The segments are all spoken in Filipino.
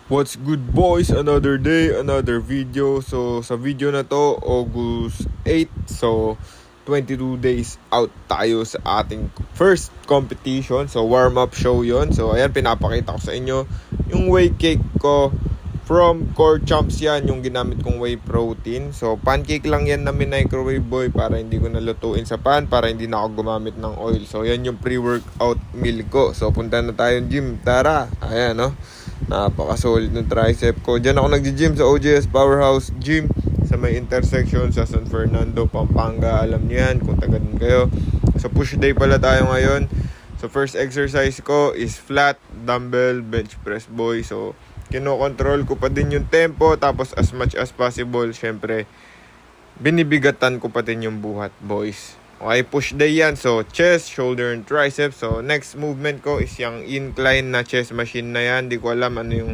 What's good boys? Another day, another video. So sa video na to, August 8. So 22 days out tayo sa ating first competition. So warm up show yon. So ayan, pinapakita ko sa inyo yung whey cake ko from Core Chomps. Yan yung ginamit kong whey protein. So pancake lang yan na microwave boy, para hindi ko nalutuin sa pan, para hindi na ako gumamit ng oil. So yan yung pre-workout meal ko. So punta na tayong gym, tara. Ayan, no, napaka-solid ng tricep ko. Diyan ako nagji-gym sa OJS Powerhouse Gym sa may intersection sa San Fernando, Pampanga. Alam niyo yan kung taga dun kayo. So push day pala tayo ngayon. So first exercise ko is flat dumbbell bench press boy. So kino-control ko pa din yung tempo, tapos as much as possible, syempre binibigatan ko pa din yung buhat boys. Okay, push day yan. So, chest, shoulder, and triceps. So, next movement ko is yung incline na chest machine na yan. Di ko alam ano yung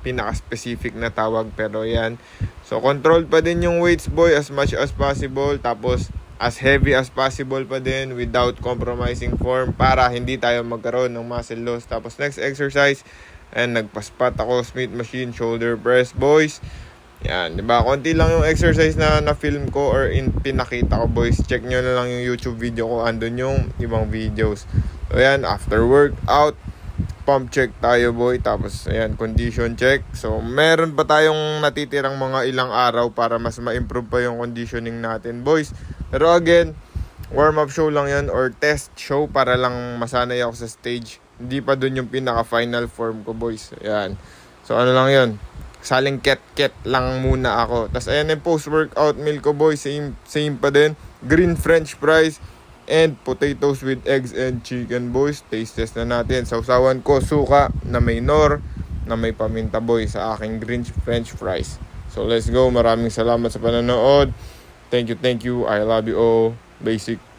pinaka-specific na tawag, pero yan. So, control pa din yung weights, boy, as much as possible. Tapos, as heavy as possible pa din without compromising form para hindi tayo magkaroon ng muscle loss. Tapos, next exercise, and nagpa-spot ako, Smith machine, shoulder press, boys. Yan, di ba? Konti lang yung exercise na na-film ko or pinakita ko, boys. Check nyo na lang yung YouTube video ko. Andun yung ibang videos. So, yan. After workout, pump check tayo, boy. Tapos, ayan, condition check. So, meron pa tayong natitirang mga ilang araw para mas ma-improve pa yung conditioning natin, boys. Pero again, warm-up show lang yan or test show para lang masanay ako sa stage. Hindi pa dun yung pinaka-final form ko, boys. Ayan. So, ano lang yun? Saling ket-ket lang muna ako. Tapos ayan yung post-workout meal ko, boy. Same pa din. Green french fries and potatoes with eggs and chicken, boys. Taste test na natin. Sausawan ko suka na may nor, na may paminta, boy, sa aking green french fries. So let's go. Maraming salamat sa panonood. Thank you. I love you all. Basic.